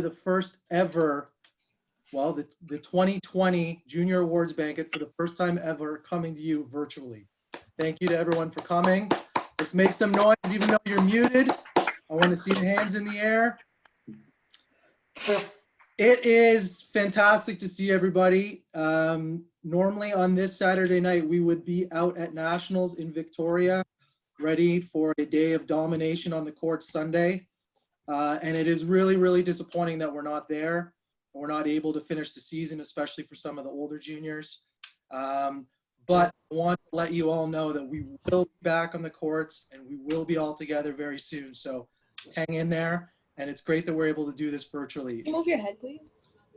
the first ever, well, the 2020 Junior Awards Banquet for the first time ever coming to you virtually. Thank you to everyone for coming. Let's make some noise even though you're muted. I want to see the hands in the air. It is fantastic to see everybody. Normally on this Saturday night, we would be out at Nationals in Victoria, ready for a day of domination on the court Sunday. And it is really, really disappointing that we're not there. We're not able to finish the season, especially for some of the older juniors. But I want to let you all know that we will be back on the courts and we will be all together very soon. So hang in there. And it's great that we're able to do this virtually. Can you move your head, please?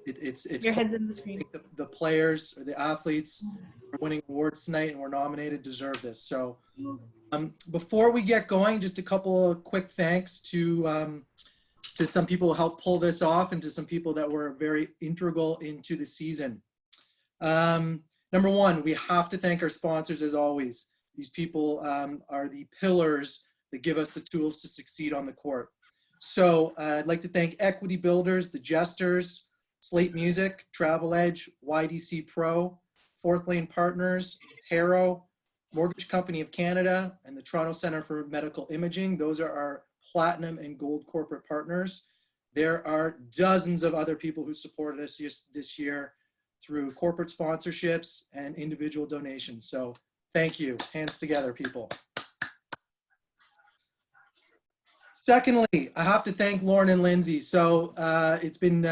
It's your head's in the screen. The players or the athletes are winning awards tonight and we're nominated deserve this. So before we get going, just a couple of quick thanks to some people who helped pull this off and to some people that were very integral into the season. Number one, we have to thank our sponsors as always. These people are the pillars that give us the tools to succeed on the court. So I'd like to thank Equity Builders, the Jesters, Slate Music, Travel Edge, YDC Pro, Fourth Lane Partners, Harrow, Mortgage Company of Canada, and the Toronto Centre for Medical Imaging. Those are our platinum and gold corporate partners. There are dozens of other people who supported us this year through corporate sponsorships and individual donations. So thank you. Hands together, people. Secondly, I have to thank Lauren and Lindsay. So it's been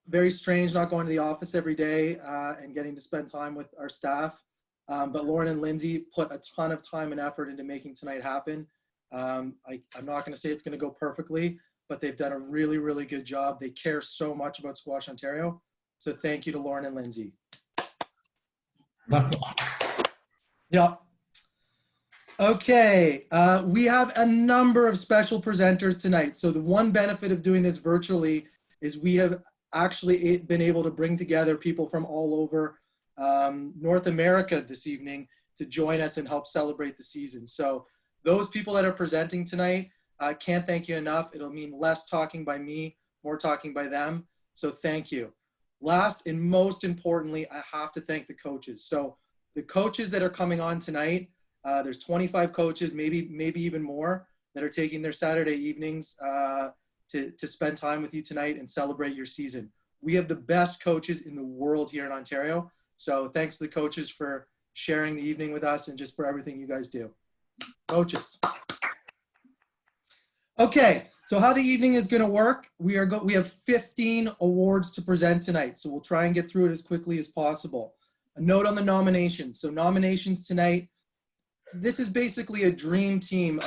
very strange not going to the office every day and getting to spend time with our staff. But Lauren and Lindsay put a ton of time and effort into making tonight happen. I'm not going to say it's going to go perfectly, but they've done a really, really good job. They care so much about Squash Ontario. So thank you to Lauren and Lindsay. Yeah. Okay, we have a number of special presenters tonight. So the one benefit of doing this virtually is we have actually been able to bring together people from all over North America this evening to join us and help celebrate the season. So those people that are presenting tonight, I can't thank you enough. It'll mean less talking by me, more talking by them. So thank you. Last and most importantly, I have to thank the coaches. So the coaches that are coming on tonight, there's 25 coaches, maybe even more, that are taking their Saturday evenings to spend time with you tonight and celebrate your season. We have the best coaches in the world here in Ontario. So thanks to the coaches for sharing the evening with us and just for everything you guys do. Coaches. Okay, so how the evening is going to work, we have 15 awards to present tonight. So we'll try and get through it as quickly as possible. A note on the nominations. So nominations tonight, this is basically a dream team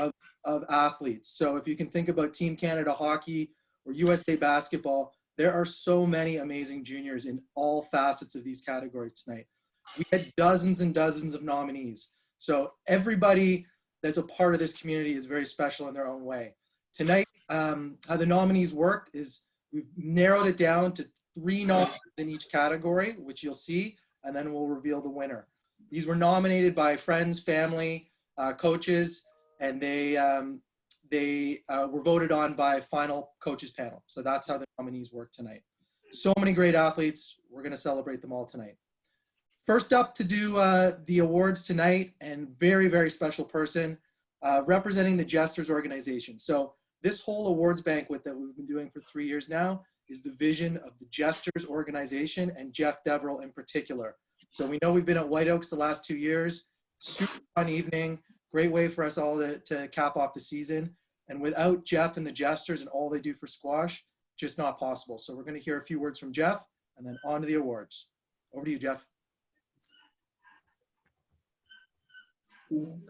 of athletes. So if you can think about Team Canada Hockey or USA Basketball, there are so many amazing juniors in all facets of these categories tonight. We had dozens and dozens of nominees. So everybody that's a part of this community is very special in their own way. Tonight, how the nominees worked is we've narrowed it down to 3 nominees in each category, which you'll see, and then we'll reveal the winner. These were nominated by friends, family, coaches, and they were voted on by final coaches panel. So that's how the nominees work tonight. So many great athletes. We're going to celebrate them all tonight. First up to do the awards tonight, and very, very special person, representing the Jesters organization. So this whole awards banquet that we've been doing for 3 years now is the vision of the Jesters organization and Jeff Deverell in particular. So we know we've been at White Oaks the last 2 years. Super fun evening. Great way for us all to cap off the season. And without Jeff and the Jesters and all they do for squash, just not possible. So we're going to hear a few words from Jeff and then on to the awards. Over to you, Jeff.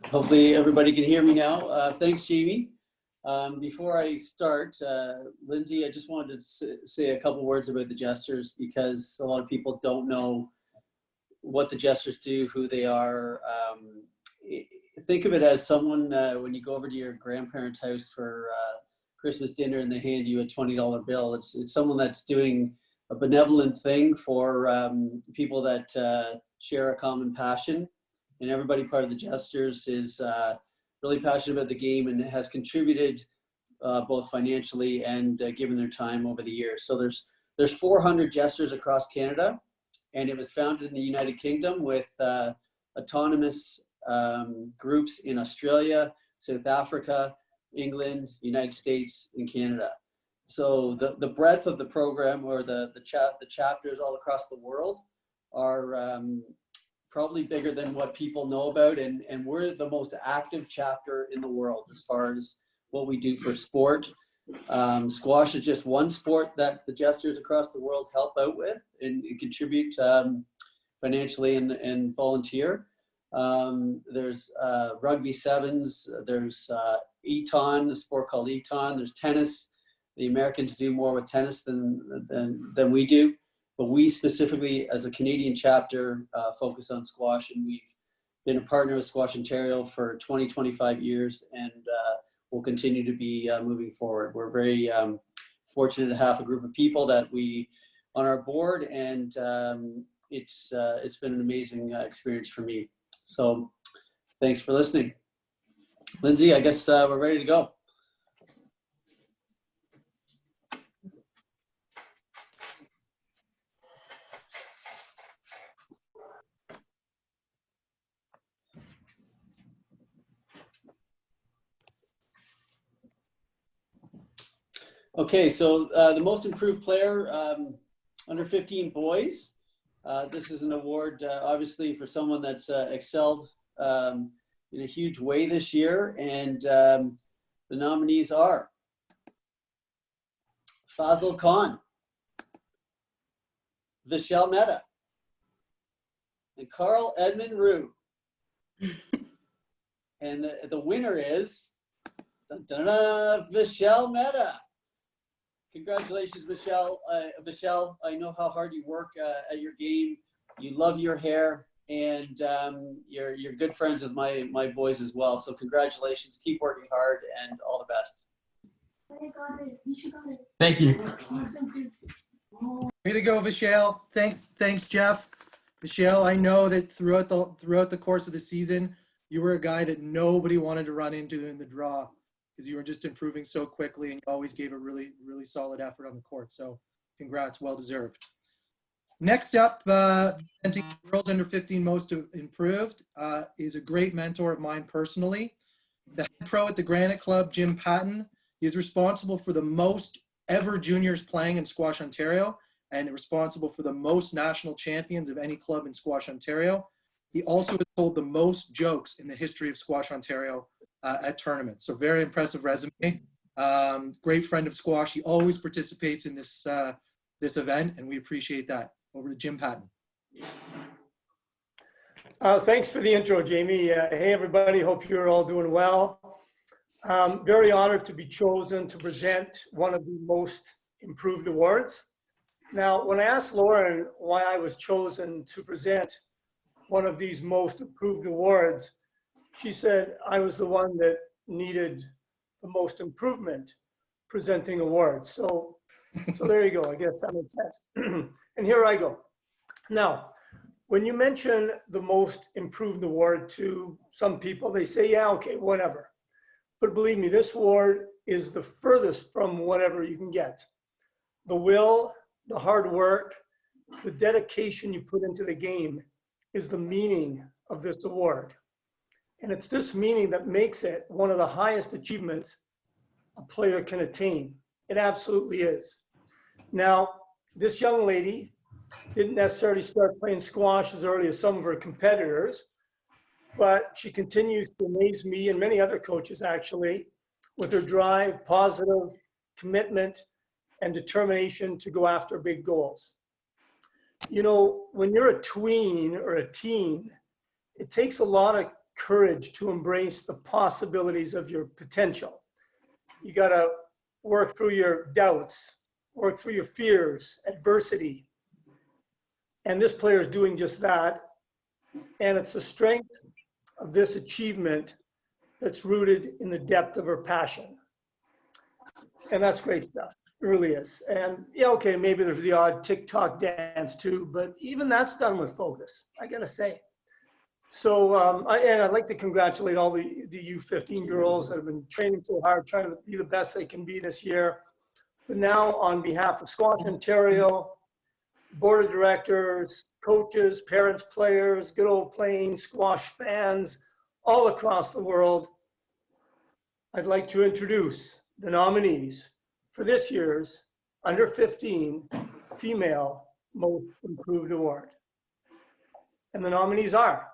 Hopefully everybody can hear me now. Thanks, Jamie. Before I start, Lindsay, I just wanted to say a couple words about the Jesters because a lot of people don't know what the Jesters do, who they are. Think of it as someone, when you go over to your grandparents' house for Christmas dinner and they hand you a $20 bill, it's someone that's doing a benevolent thing for people that share a common passion. And everybody part of the Jesters is really passionate about the game and has contributed both financially and given their time over the years. So there's 400 Jesters across Canada, and it was founded in the United Kingdom with autonomous groups in Australia, South Africa, England, United States, and Canada. So the breadth of the program, or the chapters all across the world, are probably bigger than what people know about, and we're the most active chapter in the world as far as what we do for sport. Squash is just one sport that the Jesters across the world help out with and contribute financially and volunteer. There's rugby sevens, there's Eton, a sport called Eton, there's tennis. The Americans do more with tennis than we do, but we specifically, as a Canadian chapter, focus on squash, and we've been a partner with Squash Ontario for 25 years, and will continue to be moving forward. We're very fortunate to have a group of people that we on our board, and it's been an amazing experience for me. So thanks for listening. Lindsay, I guess we're ready to go. Okay, so the most improved player, under 15 boys. This is an award, obviously, for someone that's excelled in a huge way this year. And the nominees are Fazil Khan, Vishal Mehta, and Carl Edmund Rue. And the winner is Vishal Mehta. Congratulations, Vishal. Vishal, I know how hard you work at your game. You love your hair, and you're good friends with my boys as well. So congratulations. Keep working hard, and all the best. Thank you. Way to go, Vishal. Thanks, Jeff. Vishal, I know that throughout the course of the season, you were a guy that nobody wanted to run into in the draw, because you were just improving so quickly, and you always gave a really, really solid effort on the court. So congrats, well deserved. Next up, presenting girls under 15 most improved, is a great mentor of mine personally. The head pro at the Granite Club, Jim Patton, he is responsible for the most ever juniors playing in Squash Ontario, and responsible for the most national champions of any club in Squash Ontario. He also has told the most jokes in the history of Squash Ontario at tournaments. So very impressive resume. Great friend of squash. He always participates in this event, and we appreciate that. Over to Jim Patton. Thanks for the intro, Jamie. Hey, everybody. Hope you're all doing well. Very honored to be chosen to present one of the most improved awards. Now, when I asked Lauren why I was chosen to present one of these most improved awards, she said I was the one that needed the most improvement presenting awards. So there you go. I guess that makes sense. And here I go. Now, when you mention the most improved award to some people, they say, yeah, okay, whatever. But believe me, this award is the furthest from whatever you can get. The will, the hard work, the dedication you put into the game is the meaning of this award. And it's this meaning that makes it one of the highest achievements a player can attain. It absolutely is. Now, this young lady didn't necessarily start playing squash as early as some of her competitors, but she continues to amaze me and many other coaches actually with her drive, positive commitment, and determination to go after big goals. You know, when you're a tween or a teen, it takes a lot of courage to embrace the possibilities of your potential. You got to work through your doubts, work through your fears, adversity. And this player is doing just that. And it's the strength of this achievement that's rooted in the depth of her passion. And that's great stuff. It really is. And yeah, okay, maybe there's the odd TikTok dance too, but even that's done with focus, I gotta say. So, and I'd like to congratulate all the U15 girls that have been training so hard, trying to be the best they can be this year. But now, on behalf of Squash Ontario, board of directors, coaches, parents, players, good old playing squash fans all across the world, I'd like to introduce the nominees for this year's Under 15 Female Most Improved Award. And the nominees are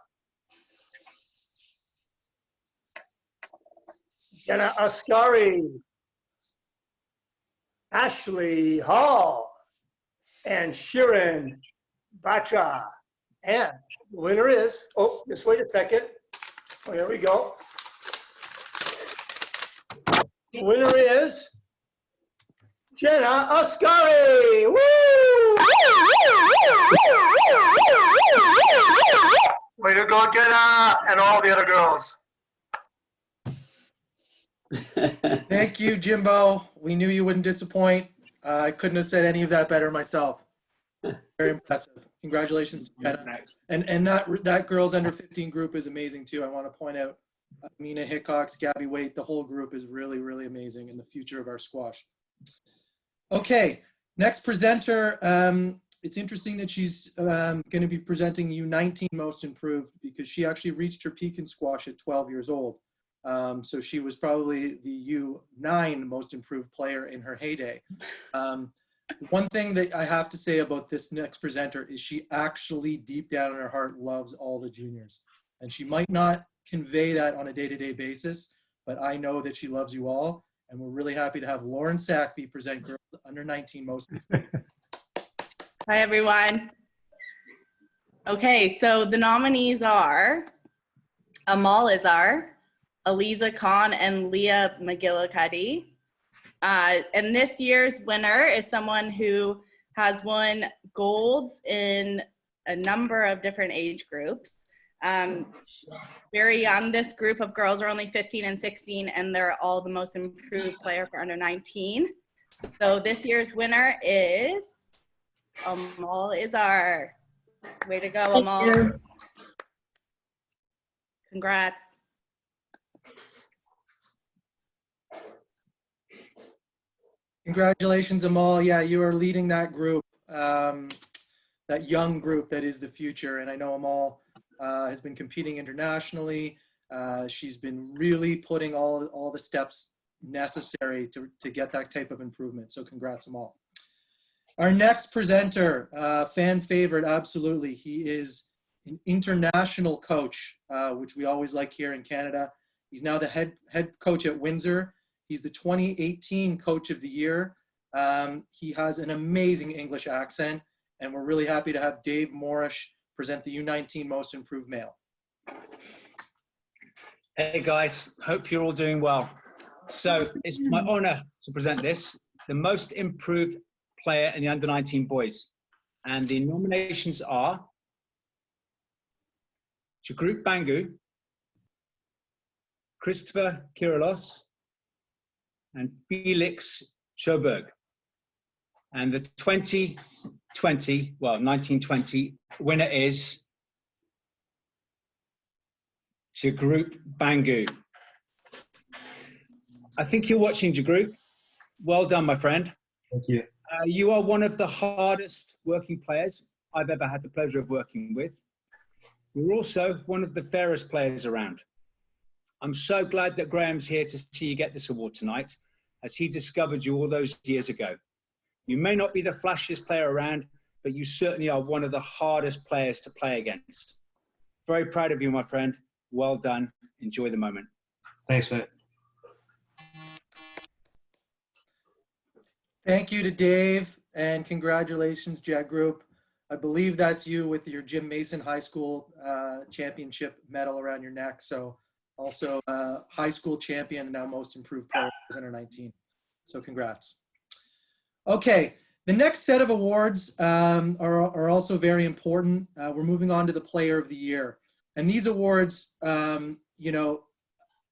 Jenna Ascari, Ashley Hall, and Shirin Batra. And the winner is, oh, just wait a second. Oh, here we go. The winner is Jenna Ascari. Woo! Way to go, Jenna, and all the other girls. Thank you, Jimbo. We knew you wouldn't disappoint. I couldn't have said any of that better myself. Very impressive. Congratulations to Jenna. And that girls under 15 group is amazing too. I want to point out Mina Hickox, Gabby Waite, the whole group is really, really amazing in the future of our squash. Okay, next presenter. It's interesting that she's going to be presenting U19 Most Improved because she actually reached her peak in squash at 12 years old. So she was probably the U9 Most Improved player in her heyday. One thing that I have to say about this next presenter is she actually deep down in her heart loves all the juniors. And she might not convey that on a day-to-day basis, but I know that she loves you all. And we're really happy to have Lauren Sackby present Girls Under 19 Most Improved. Hi, everyone. Okay, so the nominees are Amal Izar, Aliza Khan, and Leah McGillicuddy. And this year's winner is someone who has won golds in a number of different age groups. Very young. This group of girls are only 15 and 16, and they're all the most improved player for under 19. So this year's winner is Amal Izar. Way to go, Amal. Congrats. Congratulations, Amal. Yeah, you are leading that group, that young group that is the future. And I know Amal has been competing internationally. She's been really putting all the steps necessary to get that type of improvement. So congrats, Amal. Our next presenter, fan favorite, absolutely. He is an international coach, which we always like here in Canada. He's now the head coach at Windsor. He's the 2018 Coach of the Year. He has an amazing English accent, and we're really happy to have Dave Morrish present the U19 Most Improved Male. Hey guys, hope you're all doing well. So it's my honor to present this, the Most Improved Player in the Under 19 Boys. And the nominations are Jagrup Bangu, Christopher Kirilos, and Felix Schoberg. And the 1920 winner is Jagrup Bangu. I think you're watching, Jagrup. Well done, my friend. Thank you. You are one of the hardest working players I've ever had the pleasure of working with. You're also one of the fairest players around. I'm so glad that Graham's here to see you get this award tonight, as he discovered you all those years ago. You may not be the flashiest player around, but you certainly are one of the hardest players to play against. Very proud of you, my friend. Well done. Enjoy the moment. Thanks, mate. Thank you to Dave, and congratulations, Jack Group. I believe that's you with your Jim Mason High School championship medal around your neck. So also high school champion and now most improved player under 19. So congrats. Okay, the next set of awards are also very important. We're moving on to the Player of the Year. And these awards, you know,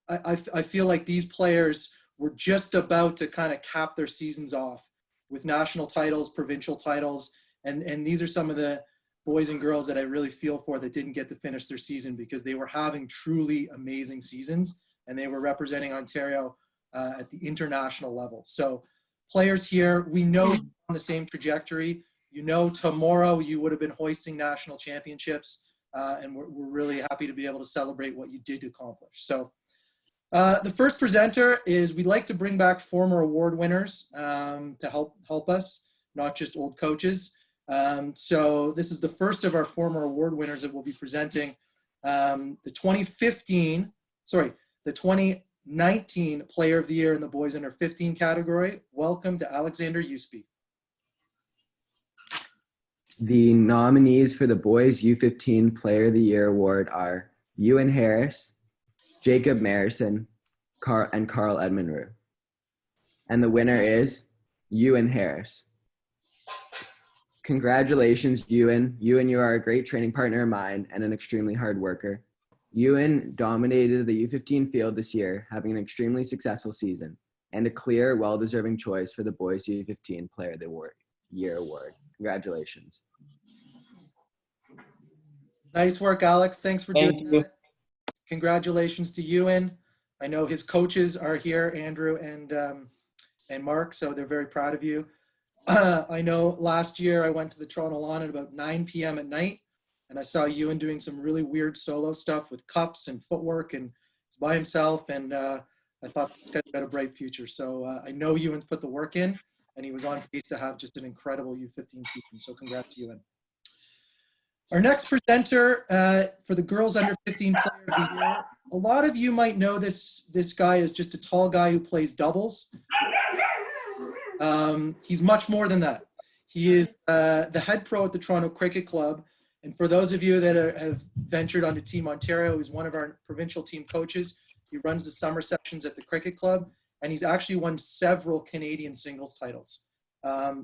I feel like these players were just about to kind of cap their seasons off with national titles, provincial titles. And these are some of the boys and girls that I really feel for that didn't get to finish their season because they were having truly amazing seasons and they were representing Ontario at the international level. So players here, we know you're on the same trajectory. You know, tomorrow you would have been hoisting national championships, and we're really happy to be able to celebrate what you did accomplish. So the first presenter is we'd like to bring back former award winners to help us, not just old coaches. So this is the first of our former award winners that will be presenting the 2019 Player of the Year in the Boys Under 15 category. Welcome to Alexander Usby. The nominees for the Boys U15 Player of the Year award are Ewan Harris, Jacob Marison, and Carl Edmund Rue. And the winner is Ewan Harris. Congratulations, Ewan. Ewan, you are a great training partner of mine and an extremely hard worker. Ewan dominated the U15 field this year, having an extremely successful season and a clear, well-deserving choice for the Boys U15 Player of the Year award. Congratulations. Nice work, Alex. Thanks for doing that. Congratulations to Ewan. I know his coaches are here, Andrew and Mark, so they're very proud of you. I know last year I went to the Toronto Lawn at about 9 p.m. at night, and I saw Ewan doing some really weird solo stuff with cups and footwork and by himself, and I thought this guy's got a bright future. So I know Ewan's put the work in, and he was on pace to have just an incredible U15 season. So congrats to Ewan. Our next presenter for the Girls Under 15 Player of the Year. A lot of you might know this guy is just a tall guy who plays doubles. He's much more than that. He is the head pro at the Toronto Cricket Club. And for those of you that have ventured onto Team Ontario, he's one of our provincial team coaches. He runs the summer sessions at the Cricket Club, and he's actually won several Canadian singles titles.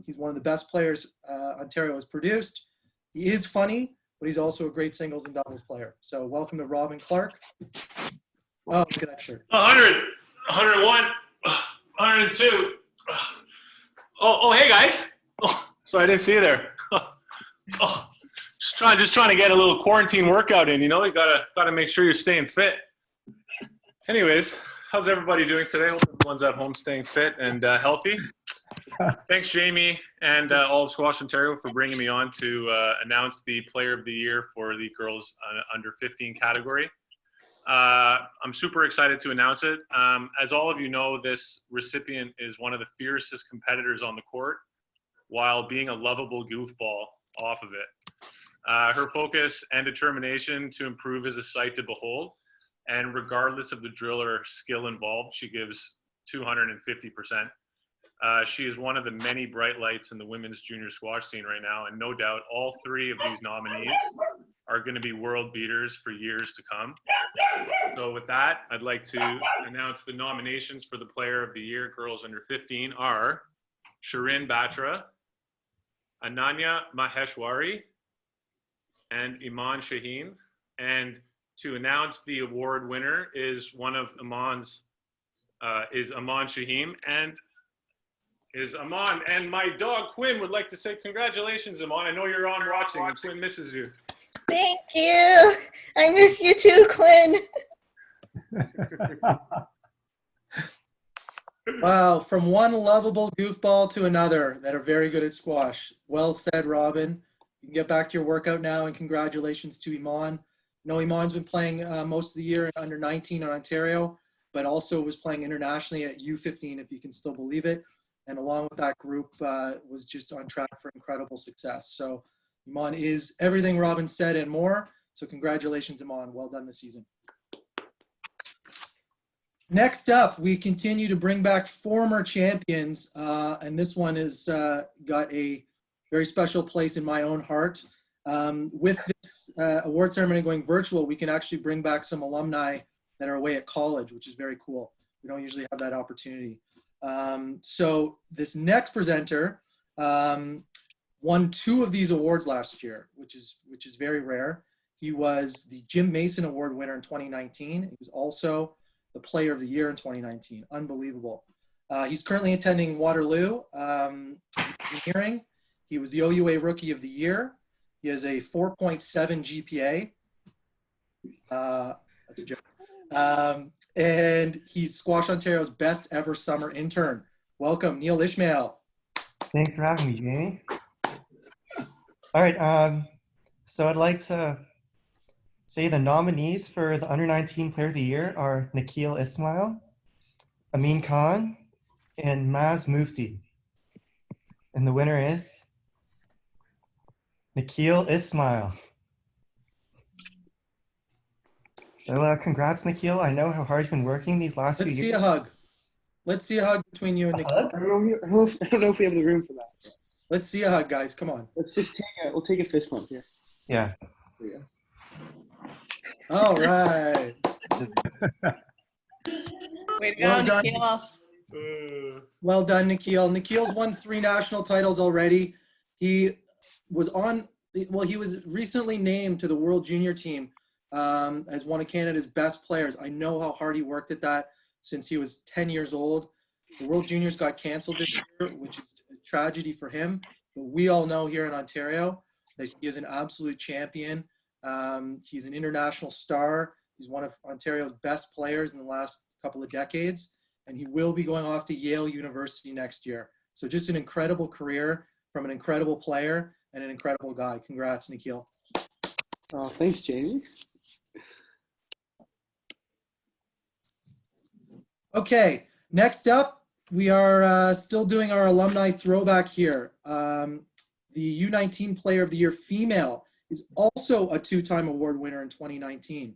He's one of the best players Ontario has produced. He is funny, but he's also a great singles and doubles player. So welcome to Robin Clark. Oh, look at that shirt. 100, 101, 102. Oh, hey guys. Oh, sorry, I didn't see you there. Oh, just trying to get a little quarantine workout in. You know, you gotta make sure you're staying fit. Anyways, how's everybody doing today? Hope everyone's at home staying fit and healthy. Thanks, Jamie, and all of Squash Ontario for bringing me on to announce the Player of the Year for the Girls Under 15 category. I'm super excited to announce it. As all of you know, this recipient is one of the fiercest competitors on the court while being a lovable goofball off of it. Her focus and determination to improve is a sight to behold, and regardless of the drill or skill involved, she gives 250%. She is one of the many bright lights in the women's junior squash scene right now, and no doubt all three of these nominees are going to be world beaters for years to come. So with that, I'd like to announce the nominations for the Player of the Year Girls Under 15 are Shirin Batra, Ananya Maheshwari, and Iman Shaheen. And to announce the award winner is one of Iman's, is Iman Shaheen. And my dog Quinn would like to say congratulations, Iman. I know you're on watching and Quinn misses you. Thank you. I miss you too, Quinn. Wow, from one lovable goofball to another that are very good at squash. Well said, Robin. You can get back to your workout now, and congratulations to Iman. I know Iman's been playing most of the year in under 19 in Ontario, but also was playing internationally at U15, if you can still believe it. And along with that group, was just on track for incredible success. So Iman is everything Robin said and more. So congratulations, Iman. Well done this season. Next up, we continue to bring back former champions. And this one has got a very special place in my own heart. With this award ceremony going virtual, we can actually bring back some alumni that are away at college, which is very cool. We don't usually have that opportunity. So this next presenter won 2 of these awards last year, which is very rare. He was the Jim Mason Award winner in 2019. He was also the Player of the Year in 2019. Unbelievable. He's currently attending Waterloo Engineering. He was the OUA Rookie of the Year. He has a 4.7 GPA. That's a joke. And he's Squash Ontario's best ever summer intern. Welcome, Neil Ishmael. Thanks for having me, Jamie. All right, so I'd like to say the nominees for the Under-19 Player of the Year are Nikhil Ismail, Amin Khan, and Maz Mufti. And the winner is Nikhil Ismail. Well, congrats, Nikhil. I know how hard you've been working these last few Let's see years. a hug. Let's see a hug between you and Nikhil. Hug? I don't know if we have the room for that. Let's see a hug, guys. Come on. Let's just we'll take a fist bump here. Yeah. There you go. All right. Way to Well go, done. Nikhil. Well done, Nikhil. Nikhil's won 3 national titles already. He was recently named to the World Junior team as one of Canada's best players. I know how hard he worked at that since he was 10 years old. The World Juniors got canceled this year, which is a tragedy for him. But we all know here in Ontario that he is an absolute champion. He's an international star. He's one of Ontario's best players in the last couple of decades. And he will be going off to Yale University next year. So just an incredible career from an incredible player and an incredible guy. Congrats, Nikhil. Oh, thanks, Jamie. Okay, next up, we are still doing our alumni throwback here. The U19 Player of the Year female is also a 2-time award winner in 2019.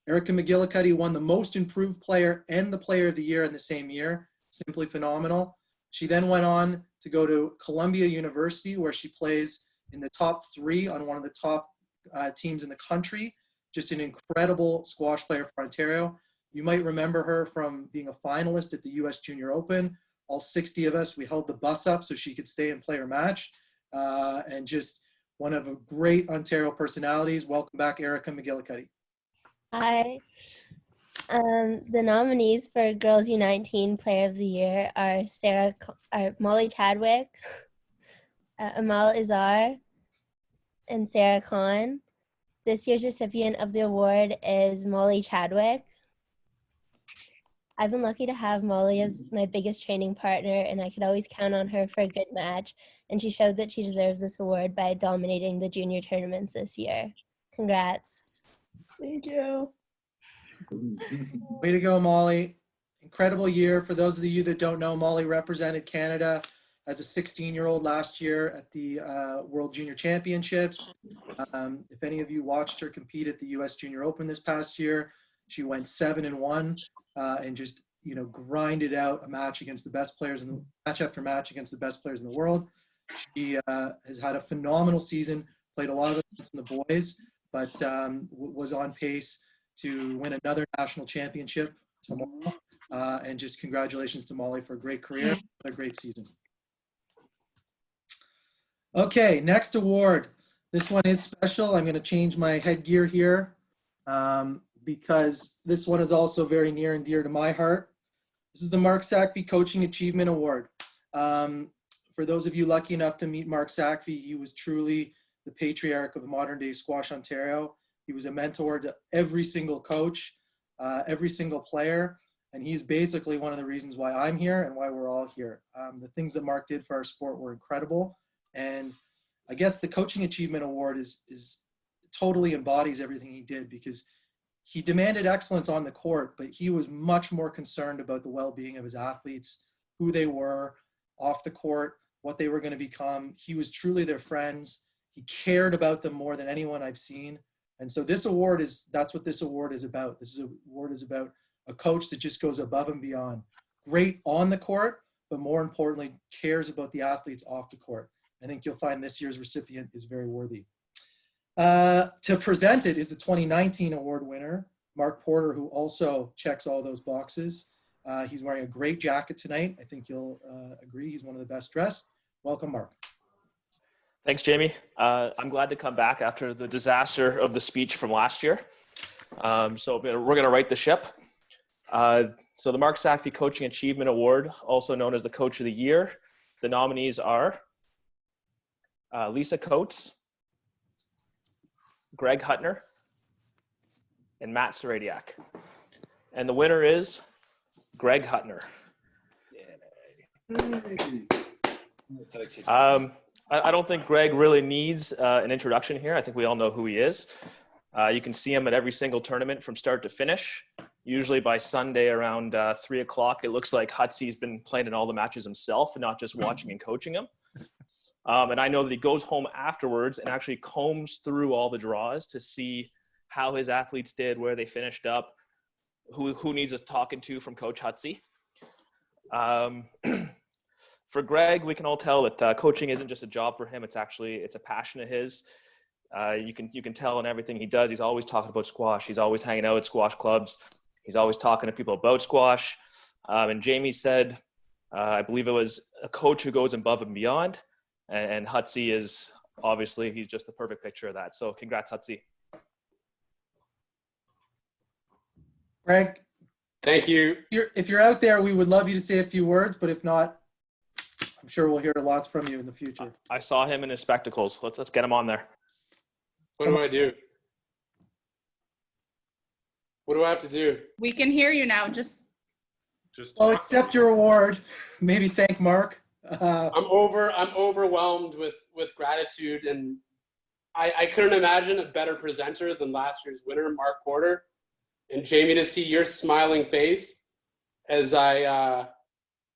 Erica McGillicuddy won the Most Improved Player and the Player of the Year in the same year. Simply phenomenal. She then went on to go to Columbia University, where she plays in the top 3 on one of the top teams in the country. Just an incredible squash player for Ontario. You might remember her from being a finalist at the US Junior Open. All 60 of us, we held the bus up so she could stay and play her match. And just one of a great Ontario personalities. Welcome back, Erica McGillicuddy. Hi. The nominees for Girls U19 Player of the Year are Molly Chadwick, Amal Izar, and Sarah Khan. This year's recipient of the award is Molly Chadwick. I've been lucky to have Molly as my biggest training partner, and I could always count on her for a good match, and she showed that she deserves this award by dominating the junior tournaments this year. Congrats. Thank you. Way to go, Molly. Incredible year. For those of you that don't know, Molly represented Canada as a 16-year-old last year at the World Junior Championships. If any of you watched her compete at the US Junior Open this past year, she went 7-1 and just, grinded out a match against the best players match after match against the best players in the world. She has had a phenomenal season, played a lot of events in the boys, but was on pace to win another national championship tomorrow. And just congratulations to Molly for a great career, a great season. Okay, next award. This one is special. I'm going to change my headgear here because this one is also very near and dear to my heart. This is the Mark Sackvey Coaching Achievement Award. For those of you lucky enough to meet Mark Sackvey, he was truly the patriarch of modern day Squash Ontario. He was a mentor to every single coach, every single player, and he's basically one of the reasons why I'm here and why we're all here. The things that Mark did for our sport were incredible, and I guess the Coaching Achievement Award is totally embodies everything he did, because he demanded excellence on the court, but he was much more concerned about the well-being of his athletes, who they were off the court, what they were going to become. He was truly their friends. He cared about them more than anyone I've seen. And so this award that's what this award is about. This award is about a coach that just goes above and beyond. Great on the court, but more importantly, cares about the athletes off the court. I think you'll find this year's recipient is very worthy. To present it is the 2019 award winner, Mark Porter, who also checks all those boxes. He's wearing a great jacket tonight. I think you'll agree he's one of the best dressed. Welcome, Mark. Thanks, Jamie. I'm glad to come back after the disaster of the speech from last year. So we're going to right the ship. So the Mark Sackvey Coaching Achievement Award, also known as the Coach of the Year. The nominees are Lisa Coates, Greg Hutner, and Matt Serediak. And the winner is Greg Hutner. I don't think Greg really needs an introduction here. I think we all know who he is. You can see him at every single tournament from start to finish. Usually by Sunday around 3 o'clock, it looks like Hutsy's been playing in all the matches himself and not just watching and coaching them. And I know that he goes home afterwards and actually combs through all the draws to see how his athletes did, where they finished up, who needs a talking to from Coach Hutsy. For Greg, we can all tell that coaching isn't just a job for him. It's a passion of his. You can tell in everything he does. He's always talking about squash. He's always hanging out at squash clubs. He's always talking to people about squash. And Jamie said, I believe it was a coach who goes above and beyond. And Hutsy is obviously, he's just the perfect picture of that. So congrats, Hutsy. Greg, thank you. If you're out there, we would love you to say a few words, but if not, I'm sure we'll hear lots from you in the future. I saw him in his spectacles. Let's get him on there. What do I do? What do I have to do? We can hear you now. Just well, accept your award. Maybe thank Mark. I'm overwhelmed with gratitude, and I couldn't imagine a better presenter than last year's winner, Mark Porter. And Jamie, to see your smiling face as I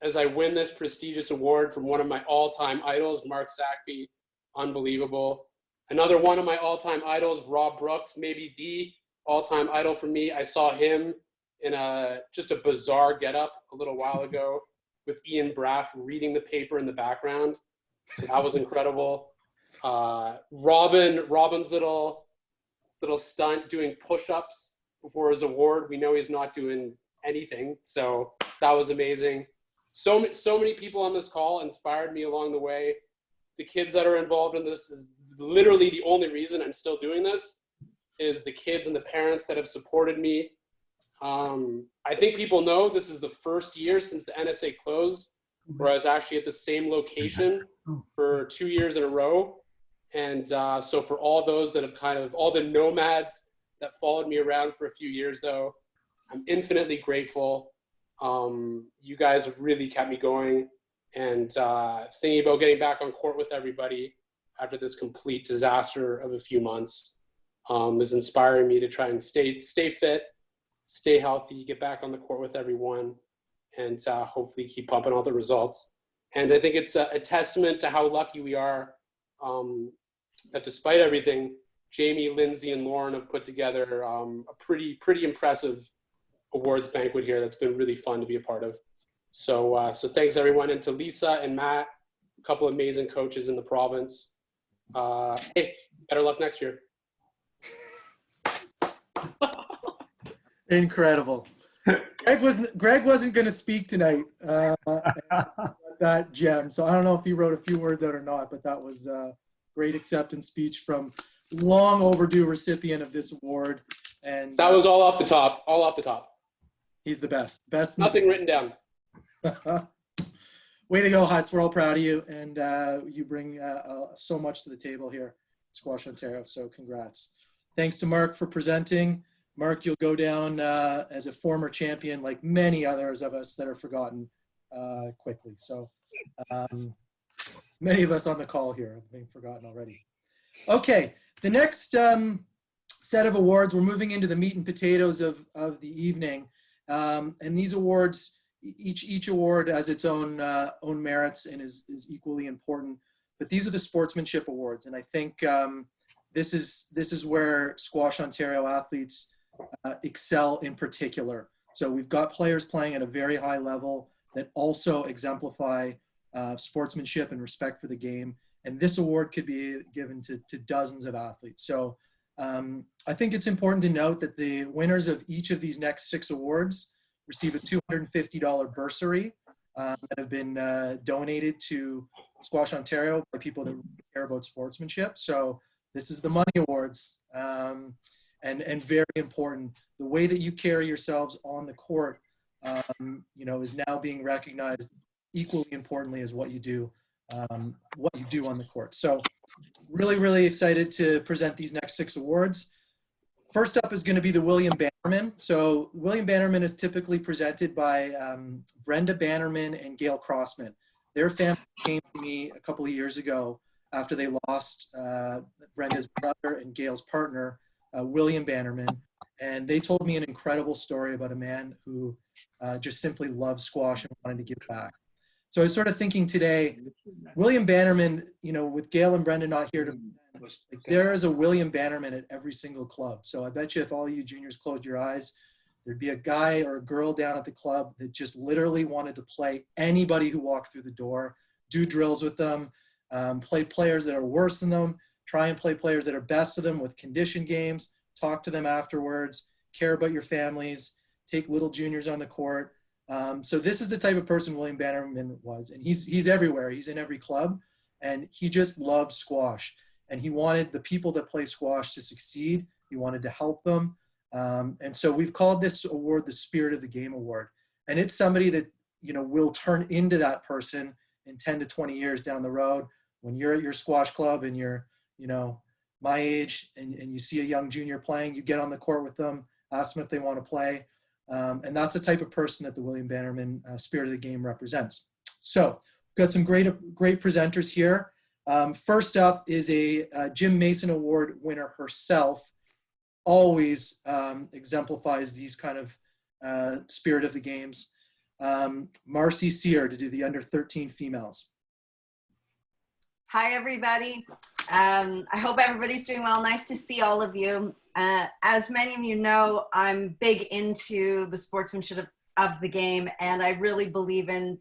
win this prestigious award from one of my all-time idols, Mark Sackby, unbelievable. Another one of my all-time idols, Rob Brooks, maybe the all-time idol for me. I saw him in just a bizarre getup a little while ago with Ian Braff reading the paper in the background. So that was incredible. Robin's little stunt doing push-ups before his award. We know he's not doing anything, so that was amazing. So many people on this call inspired me along the way. The kids that are involved in this is literally the only reason I'm still doing this, is the kids and the parents that have supported me. I think people know this is the first year since the NSA closed where I was actually at the same location for 2 years in a row. And so for all those that have all the nomads that followed me around for a few years though, I'm infinitely grateful. You guys have really kept me going, and thinking about getting back on court with everybody after this complete disaster of a few months is inspiring me to try and stay fit, stay healthy, get back on the court with everyone, and hopefully keep pumping all the results. And I think it's a testament to how lucky we are that despite everything, Jamie, Lindsay, and Lauren have put together a pretty impressive awards banquet here that's been really fun to be a part of. So thanks everyone, and to Lisa and Matt, a couple amazing coaches in the province. Hey, better luck next year. Incredible. Greg wasn't going to speak tonight. That gem. So I don't know if he wrote a few words out or not, but that was a great acceptance speech from long overdue recipient of this award. And that was all off the top. All off the top. He's the best. Nothing written down. Way to go, Huts. We're all proud of you, and you bring so much to the table here at Squash Ontario. So congrats. Thanks to Mark for presenting. Mark, you'll go down as a former champion, like many others of us that are forgotten quickly. So many of us on the call here have been forgotten already. Okay, the next set of awards, we're moving into the meat and potatoes of the evening. And these awards, each award has its own merits and is equally important. But these are the sportsmanship awards, and I think this is where Squash Ontario athletes excel in particular. So we've got players playing at a very high level that also exemplify sportsmanship and respect for the game. And this award could be given to dozens of athletes. So I think it's important to note that the winners of each of these next 6 awards receive a $250 bursary that have been donated to Squash Ontario by people that care about sportsmanship. So this is the money awards, and very important. The way that you carry yourselves on the court, is now being recognized equally importantly as what you do on the court. So Really, really excited to present these next 6 awards. First up is going to be the William Bannerman. So William Bannerman is typically presented by Brenda Bannerman and Gail Crossman. Their family came to me a couple of years ago after they lost Brenda's brother and Gail's partner, William Bannerman. And they told me an incredible story about a man who just simply loved squash and wanted to give back. So I was sort of thinking today, William Bannerman, you know, with Gail and Brenda not here to, like, there is a William Bannerman at every single club. So I bet you if all you juniors closed your eyes, there'd be a guy or a girl down at the club that just literally wanted to play anybody who walked through the door, do drills with them, play players that are worse than them, try and play players that are best of them with condition games, talk to them afterwards, care about your families, take little juniors on the court. So this is the type of person William Bannerman was, and he's everywhere. He's in every club, and he just loved squash. And he wanted the people that play squash to succeed. He wanted to help them. And so we've called this award the Spirit of the Game Award. And it's somebody that, you know, will turn into that person in 10 to 20 years down the road. When you're at your squash club and you're, you know, my age and you see a young junior playing, you get on the court with them, ask them if they want to play. And that's the type of person that the William Bannerman Spirit of the Game represents. So we've got some great presenters here. First up is a Jim Mason Award winner herself. Always exemplifies these kind of spirit of the games. Marcy Sear to do the under 13 females. Hi, everybody. I hope everybody's doing well. Nice to see all of you. As many of you know, I'm big into the sportsmanship of the game, and I really believe in,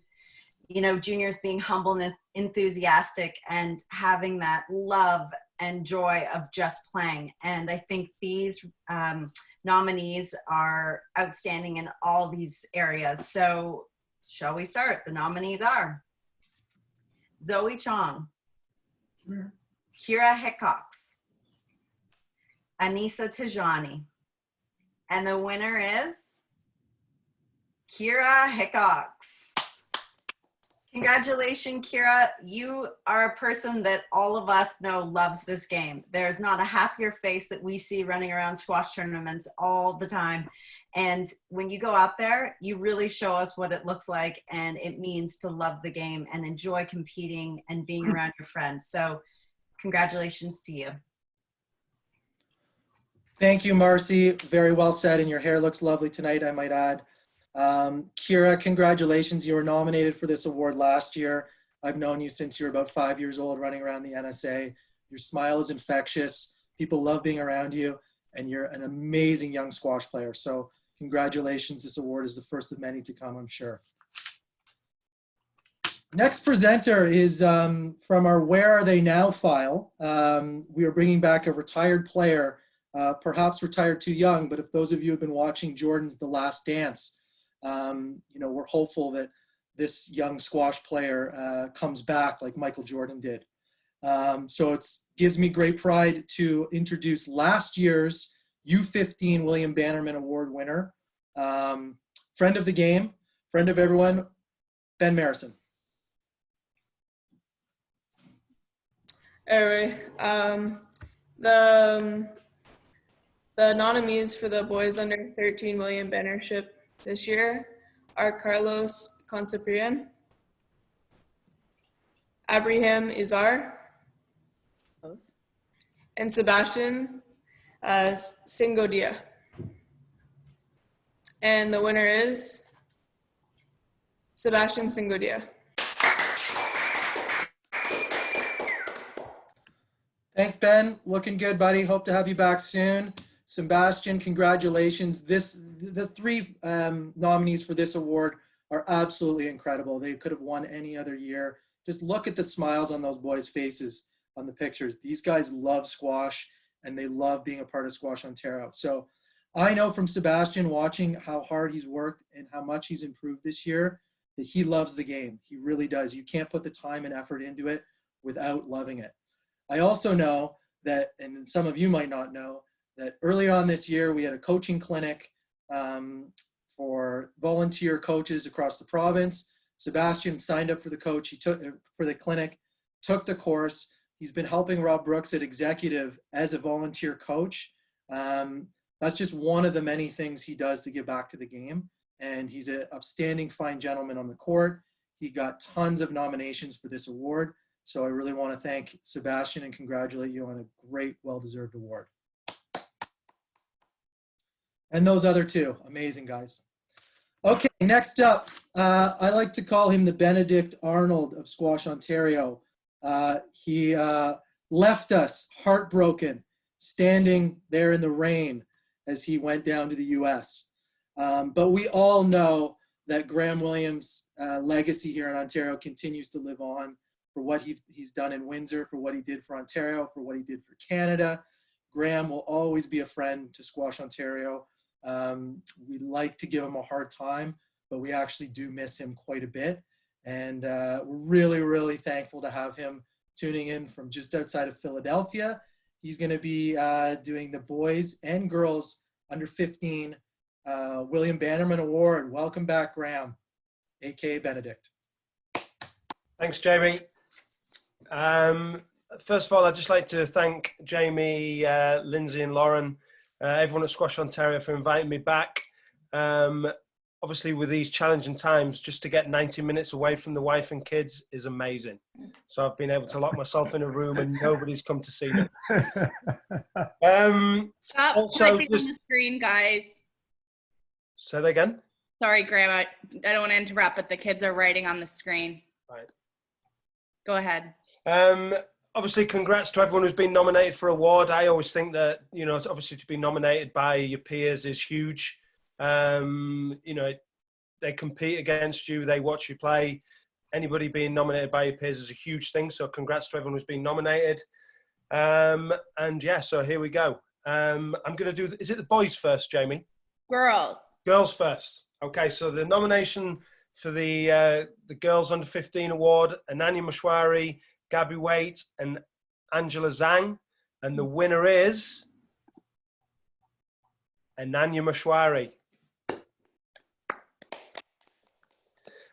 you know, juniors being humble and enthusiastic and having that love and joy of just playing. And I think these nominees are outstanding in all these areas. So shall we start? The nominees are Zoe Chong, Kira Hickox, Anissa Tajani, and the winner is Kira Hickox. Congratulations, Kira. You are a person that all of us know loves this game. There's not a happier face that we see running around squash tournaments all the time. And when you go out there, you really show us what it looks like and it means to love the game and enjoy competing and being around your friends. So congratulations to you. Thank you, Marcy. Very well said, and your hair looks lovely tonight, I might add. Kira, congratulations. You were nominated for this award last year. I've known you since you were about 5 years old running around the NSA. Your smile is infectious. People love being around you, and you're an amazing young squash player. So congratulations. This award is the first of many to come, I'm sure. Next presenter is from our Where Are They Now file. We are bringing back a retired player, perhaps retired too young, but if those of you have been watching Jordan's The Last Dance, you know, we're hopeful that this young squash player comes back like Michael Jordan did. So it gives me great pride to introduce last year's U15 William Bannerman Award winner, friend of the game, friend of everyone, Ben Marison. All right. The nominees for the boys under 13 William Bannership this year are Carlos Conceprian, Abraham Izar, and Sebastian Singodia. And the winner is Sebastian Singodia. Thanks, Ben. Looking good, buddy. Hope to have you back soon. Sebastian, congratulations. The 3 nominees for this award are absolutely incredible. They could have won any other year. Just look at the smiles on those boys' faces on the pictures. These guys love squash, and they love being a part of Squash Ontario. So I know from Sebastian, watching how hard he's worked and how much he's improved this year, that he loves the game. He really does. You can't put the time and effort into it without loving it. I also know that, and some of you might not know, that earlier on this year, we had a coaching clinic for volunteer coaches across the province. Sebastian signed up for the coach. He took for the clinic, took the course, He's been helping Rob Brooks at executive as a volunteer coach. That's just one of the many things he does to give back to the game. And he's an upstanding, fine gentleman on the court. He got tons of nominations for this award. So I really want to thank Sebastian and congratulate you on a great, well-deserved award. And those other two, amazing guys. Okay, next up, I like to call him the Benedict Arnold of Squash Ontario. He left us heartbroken, standing there in the rain as he went down to the US. But we all know that Graham Williams' legacy here in Ontario continues to live on for what he's done in Windsor, for what he did for Ontario, for what he did for Canada. Graham will always be a friend to Squash Ontario. We like to give him a hard time, but we actually do miss him quite a bit. And we're really, really thankful to have him tuning in from just outside of Philadelphia. He's going to be doing the boys and girls under 15 William Bannerman Award. Welcome back, Graham, aka Benedict. Thanks, Jamie. First of all, I'd just like to thank Jamie, Lindsay and Lauren, everyone at Squash Ontario for inviting me back. Obviously, with these challenging times, just to get 90 minutes away from the wife and kids is amazing. So I've been able to lock myself in a room and nobody's come to see me. Stop typing on the screen, guys. Say that again? Sorry, Graham. I don't want to interrupt, but the kids are writing on the screen. Right. Go ahead. Obviously, congrats to everyone who's been nominated for award. I always think that, you know, obviously to be nominated by your peers is huge. You know, they compete against you, they watch you play. Anybody being nominated by your peers is a huge thing. So congrats to everyone who's been nominated. And yeah, so here we go. I'm going to do, is it the boys first, Jamie? Girls. Girls first. Okay, so the nomination for the Girls Under 15 Award, Ananya Mashwari, Gabby Waite, and Angela Zhang. And the winner is Ananya Mashwari.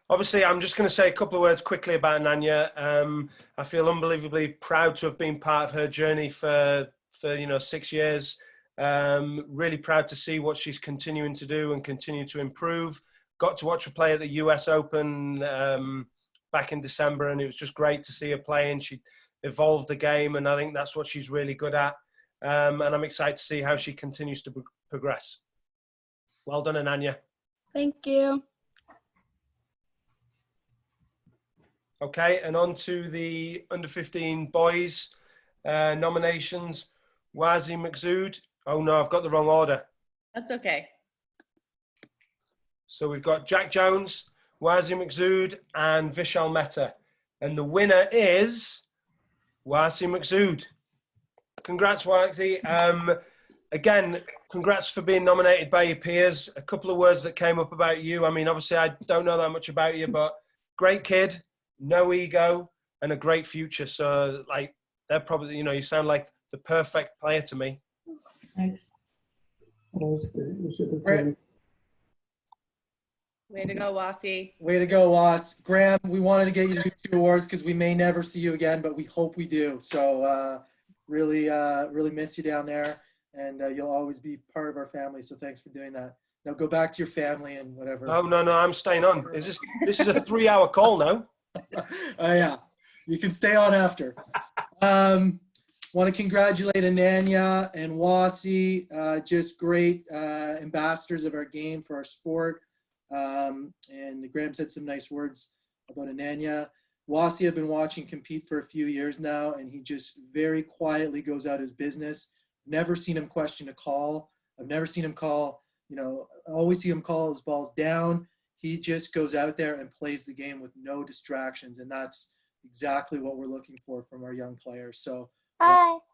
Obviously, I'm just going to say a couple of words quickly about Ananya. I feel unbelievably proud to have been part of her journey for 6 years. Really proud to see what she's continuing to do and continue to improve. Got to watch her play at the US Open back in December, and it was just great to see her playing. She evolved the game, and I think that's what she's really good at. And I'm excited to see how she continues to progress. Well done, Ananya. Thank you. Okay, and on to the under 15 boys nominations. Wazi Maqsood. Oh no, I've got the wrong order. That's okay. So we've got Jack Jones, Wazi Maqsood, and Vishal Mehta. And the winner is Wazi Maqsood. Congrats, Wazi. Again, congrats for being nominated by your peers. A couple of words that came up about you. I mean, obviously, I don't know that much about you, but great kid, no ego, and a great future. So, like, they're probably, you know, you sound like the perfect player to me. Thanks. Great. Way to go, Wasi. Way to go, Was. Graham, we wanted to get you 2 awards because we may never see you again, but we hope we do. So really miss you down there, and you'll always be part of our family. So thanks for doing that. Now go back to your family and whatever. Oh, no, I'm staying on. This is a 3-hour call now. Yeah, you can stay on after. Want to congratulate Ananya and Wasi, just great ambassadors of our game for our sport. And Graham said some nice words about Ananya. Wasi, I've been watching compete for a few years now, and he just very quietly goes out his business. Never seen him question a call. I've never seen him call, you know, I always see him call his balls down. He just goes out there and plays the game with no distractions, and that's exactly what we're looking for from our young players. So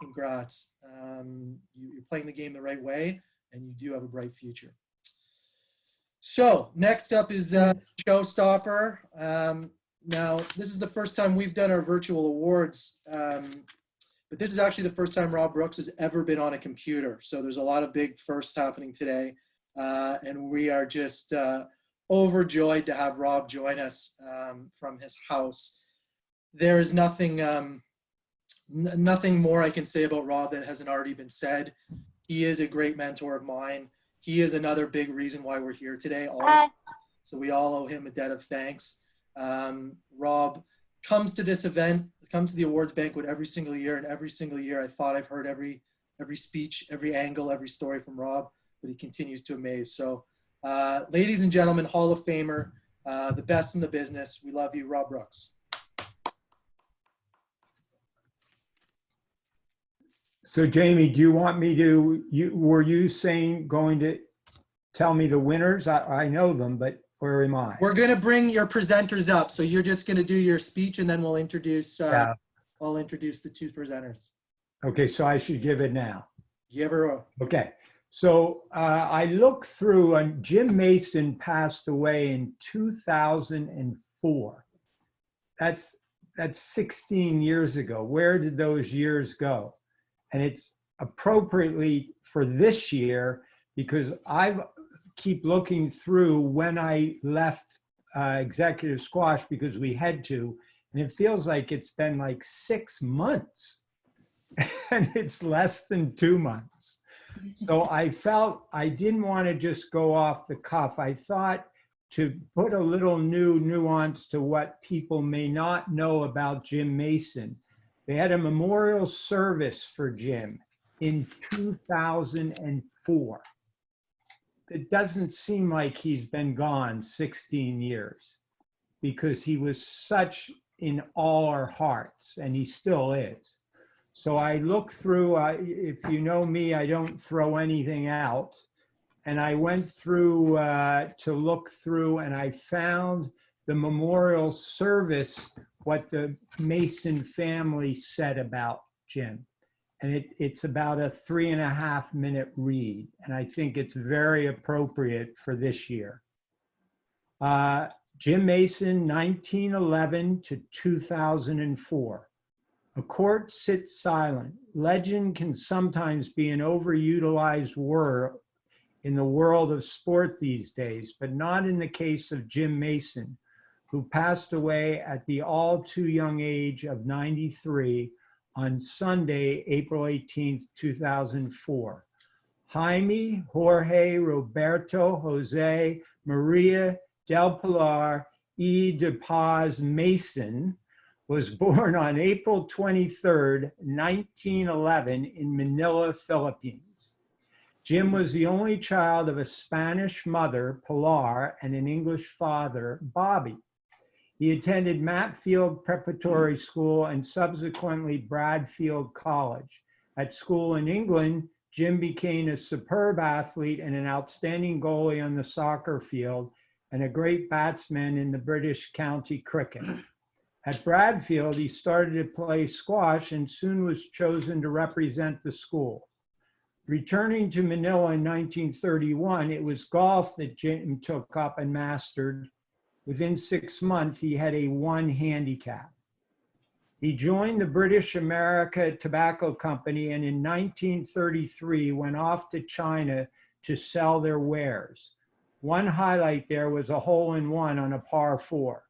congrats. You're playing the game the right way, and you do have a bright future. So next up is Showstopper. Now, this is the first time we've done our virtual awards, but this is actually the first time Rob Brooks has ever been on a computer. So there's a lot of big firsts happening today, and we are just overjoyed to have Rob join us from his house. There is nothing Nothing more I can say about Rob that hasn't already been said. He is a great mentor of mine. He is another big reason why we're here today. So we all owe him a debt of thanks. Rob comes to this event, comes to the awards banquet every single year, and every single year I thought I've heard every speech, every angle, every story from Rob, but he continues to amaze. So ladies and gentlemen, Hall of Famer, the best in the business. We love you, Rob Brooks. So Jamie, do you want me to, were you going to tell me the winners? I know them, but where am I? We're going to bring your presenters up. So you're just going to do your speech and then we'll introduce, I'll introduce the two presenters. Okay, so I should give it now. Give her a. Okay, so I looked through, and Jim Mason passed away in 2004. That's 16 years ago. Where did those years go? And it's appropriately for this year because I keep looking through when I left executive squash because we had to, and it feels like it's been like 6 months and it's less than 2 months. So I felt I didn't want to just go off the cuff. I thought to put a little new nuance to what people may not know about Jim Mason. They had a memorial service for Jim in 2004. It doesn't seem like he's been gone 16 years because he was such in all our hearts, and he still is. So I looked through, if you know me, I don't throw anything out. And I went through to look through, and I found the memorial service, what the Mason family said about Jim. And it's about a 3.5-minute read. And I think it's very appropriate for this year. Jim Mason, 1911 to 2004. A court sits silent. Legend can sometimes be an overutilized word in the world of sport these days, but not in the case of Jim Mason, who passed away at the all too young age of 93 on Sunday, April 18th, 2004. Jaime Jorge Roberto Jose Maria del Pilar y de Paz Mason was born on April 23rd, 1911 in Manila, Philippines. Jim was the only child of a Spanish mother, Pilar, and an English father, Bobby. He attended Matfield Preparatory School and subsequently Bradfield College. At school in England, Jim became a superb athlete and an outstanding goalie on the soccer field and a great batsman in the British county cricket. At Bradfield, he started to play squash and soon was chosen to represent the school. Returning to Manila in 1931, it was golf that Jim took up and mastered. Within 6 months, he had a 1 handicap. He joined the British America Tobacco Company and in 1933 went off to China to sell their wares. One highlight there was a hole-in-one on a par 4.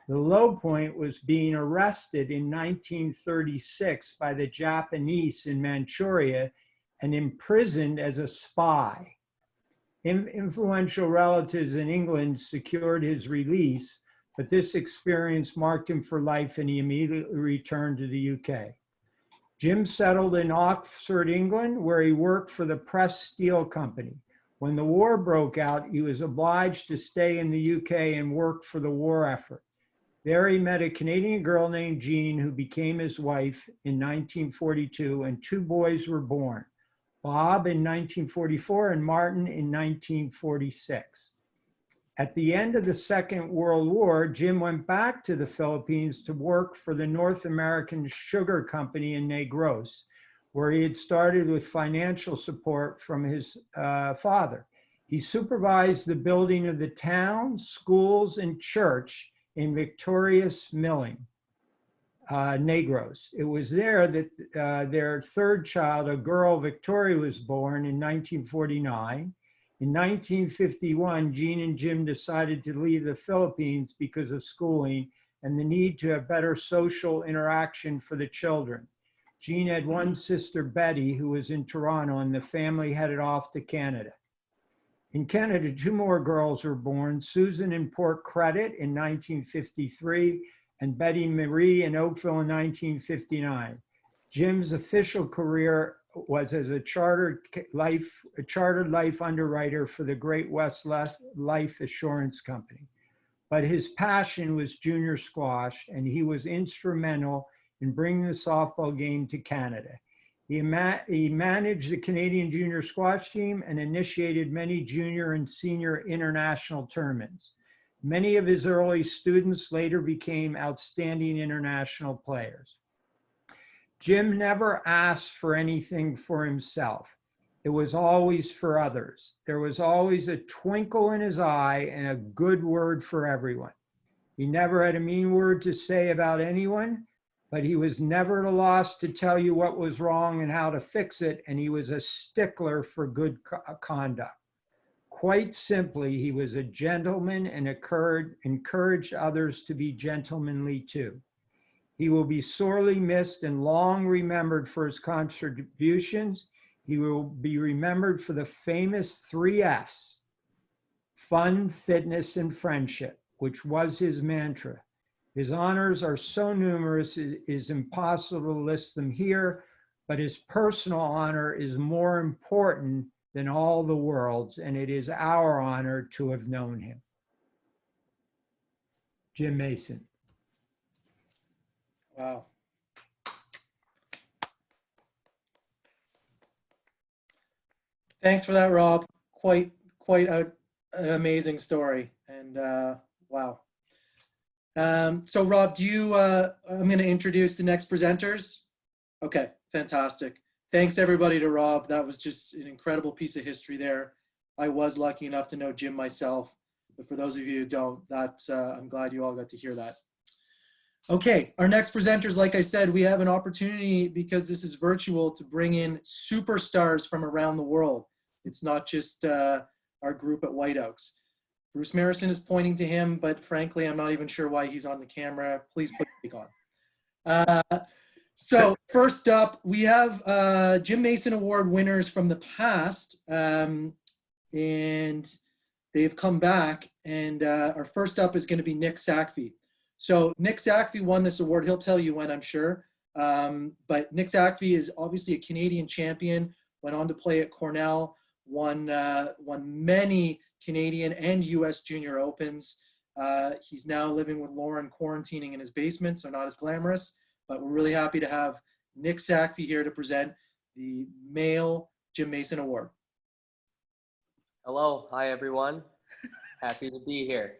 The low point was being arrested in 1936 by the Japanese in Manchuria and imprisoned as a spy. Influential relatives in England secured his release, but this experience marked him for life and he immediately returned to the UK. Jim settled in Oxford, England, where he worked for the Press Steel Company. When the war broke out, he was obliged to stay in the UK and work for the war effort. There he met a Canadian girl named Jean who became his wife in 1942, and 2 boys were born, Bob in 1944 and Martin in 1946. At the end of the Second World War, Jim went back to the Philippines to work for the North American Sugar Company in Negros, where he had started with financial support from his father. He supervised the building of the town, schools, and church in Victorious Milling, Negros. It was there that their 3rd child, a girl, Victoria, was born in 1949. In 1951, Jean and Jim decided to leave the Philippines because of schooling and the need to have better social interaction for the children. Jean had one sister, Betty, who was in Toronto, and the family headed off to Canada. In Canada, two more girls were born, Susan in Port Credit in 1953 and Betty Marie in Oakville in 1959. Jim's official career was as a chartered life underwriter for the Great West Life Assurance Company. But his passion was junior squash, and he was instrumental in bringing the softball game to Canada. He managed the Canadian junior squash team and initiated many junior and senior international tournaments. Many of his early students later became outstanding international players. Jim never asked for anything for himself. It was always for others. There was always a twinkle in his eye and a good word for everyone. He never had a mean word to say about anyone, but he was never at a loss to tell you what was wrong and how to fix it, and he was a stickler for good conduct. Quite simply, he was a gentleman and encouraged others to be gentlemanly too. He will be sorely missed and long remembered for his contributions. He will be remembered for the famous 3 F's: fun, fitness, and friendship, which was his mantra. His honors are so numerous, it is impossible to list them here, but his personal honor is more important than all the world's, and it is our honor to have known him. Jim Mason. Wow. Thanks for that, Rob. Quite an amazing story. And wow. So Rob, do you, I'm going to introduce the next presenters. Okay, fantastic. Thanks everybody to Rob. That was just an incredible piece of history there. I was lucky enough to know Jim myself, but for those of you who don't, that's, I'm glad you all got to hear that. Okay, our next presenters, like I said, we have an opportunity because this is virtual to bring in superstars from around the world. It's not just our group at White Oaks. Bruce Marison is pointing to him, but frankly, I'm not even sure why he's on the camera. Please put the mic on. So first up, we have Jim Mason Award winners from the past, and they've come back. And our first up is going to be Nick Sackvey. So Nick Sackvey won this award. He'll tell you when, I'm sure. But Nick Sackvey is obviously a Canadian champion, went on to play at Cornell, won many Canadian and US Junior Opens. He's now living with Lauren, quarantining in his basement, so not as glamorous, but we're really happy to have Nick Sackvey here to present the Male Jim Mason Award. Hello, hi everyone. Happy to be here.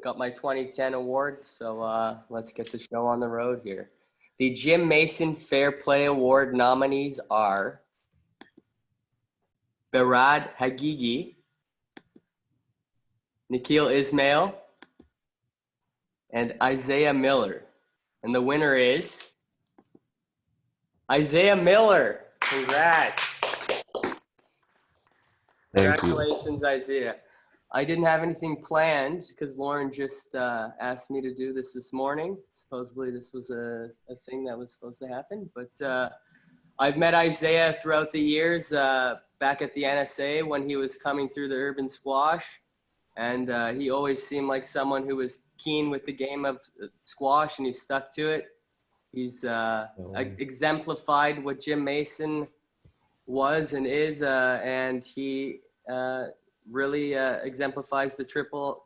Got my 2010 award, so let's get the show on the road here. The Jim Mason Fair Play Award nominees are Barad Hagigi, Nikhil Ismail, and Isaiah Miller. And the winner is Isaiah Miller. Congrats. Congratulations, Isaiah. I didn't have anything planned because Lauren just asked me to do this morning. Supposedly this was a thing that was supposed to happen, but I've met Isaiah throughout the years back at the NSA when he was coming through the urban squash, and he always seemed like someone who was keen with the game of squash, and he stuck to it. He's exemplified what Jim Mason was and is, and he really exemplifies the triple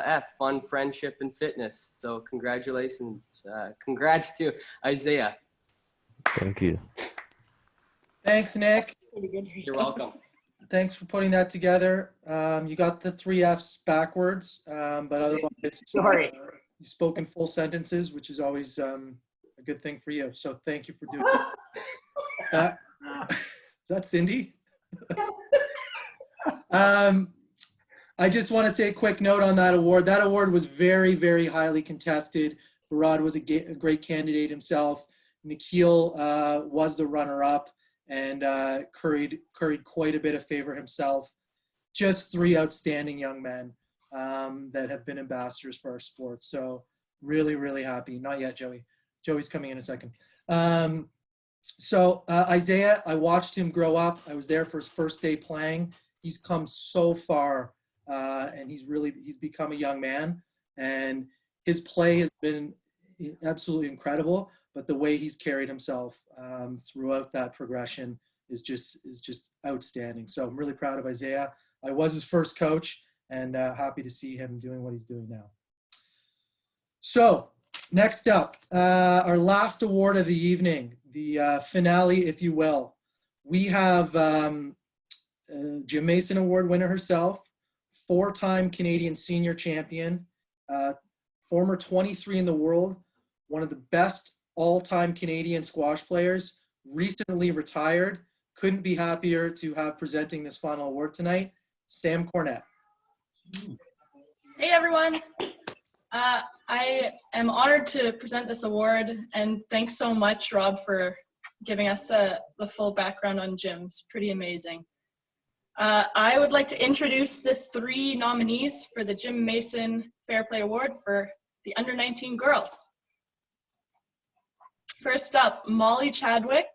F: fun, friendship, and fitness. So congratulations, congrats to Isaiah. Thank you. Thanks, Nick. You're welcome. Thanks for putting that together. You got the 3 F's backwards, but otherwise, Sorry. You spoke in full sentences, which is always a good thing for you. So thank you for doing that. Is that Cindy? I just want to say a quick note on that award. That award was very, very highly contested. Barad was a great candidate himself. Nikhil was the runner-up and curried quite a bit of favor himself. Just 3 outstanding young men that have been ambassadors for our sport. So really, really happy. Not yet, Joey. Joey's coming in a second. Isaiah, I watched him grow up. I was there for his first day playing. He's come so far, and he's become a young man. And his play has been absolutely incredible. But the way he's carried himself throughout that progression is just outstanding. So I'm really proud of Isaiah. I was his first coach, and happy to see him doing what he's doing now. So next up, our last award of the evening, the finale, if you will. We have Jim Mason Award winner herself, 4-time Canadian senior champion, former 23 in the world, one of the best all-time Canadian squash players, recently retired. Couldn't be happier to have presenting this final award tonight, Sam Cornett. Hey everyone. I am honored to present this award, and thanks so much, Rob, for giving us the full background on Jim. It's pretty amazing. I would like to introduce the 3 nominees for the Jim Mason Fair Play Award for the under-19 girls. First up, Molly Chadwick,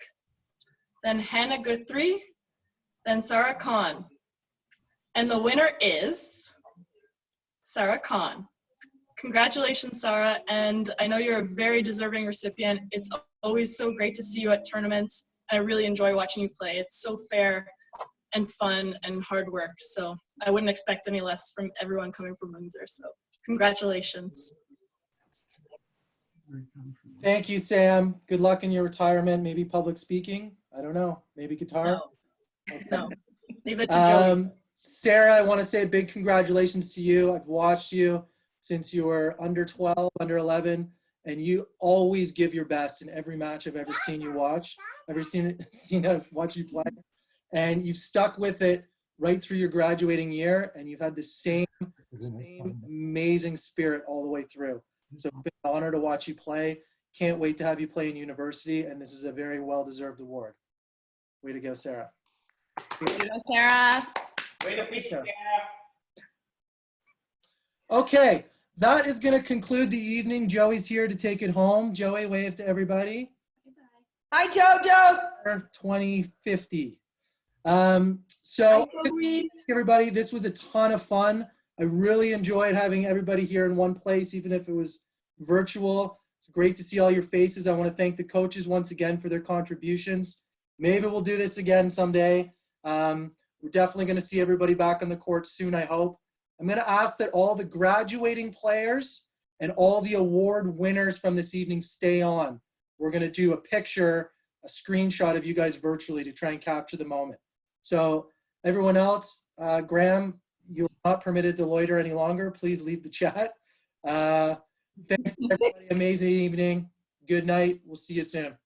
then Hannah Guthrie, then Sarah Khan. And the winner is Sarah Khan. Congratulations, Sarah, and I know you're a very deserving recipient. It's always so great to see you at tournaments, and I really enjoy watching you play. It's so fair and fun and hard work, so I wouldn't expect any less from everyone coming from Windsor, so congratulations. Thank you, Sam. Good luck in your retirement. Maybe public speaking. I don't know. Maybe guitar. No, leave it to Joey. Sarah, I want to say a big congratulations to you. I've watched you since you were under 12, under 11, and you always give your best in every match I've ever seen you watch, watch you play. And you've stuck with it right through your graduating year, and you've had the same amazing spirit all the way through. So it's been an honor to watch you play. Can't wait to have you play in university, and this is a very well-deserved award. Way to go, Sarah. Way to go, Sarah. Way to be Sarah. Okay, that is going to conclude the evening. Joey's here to take it home. Joey, wave to everybody. Hi, Jojo. 2050. So everybody, this was a ton of fun. I really enjoyed having everybody here in one place, even if it was virtual. It's great to see all your faces. I want to thank the coaches once again for their contributions. Maybe we'll do this again someday. We're definitely going to see everybody back on the court soon, I hope. I'm going to ask that all the graduating players and all the award winners from this evening stay on. We're going to do a picture, a screenshot of you guys virtually to try and capture the moment. So everyone else, Graham, you're not permitted to loiter any longer. Please leave the chat. Thanks, everybody. Amazing evening. Good night. We'll see you soon.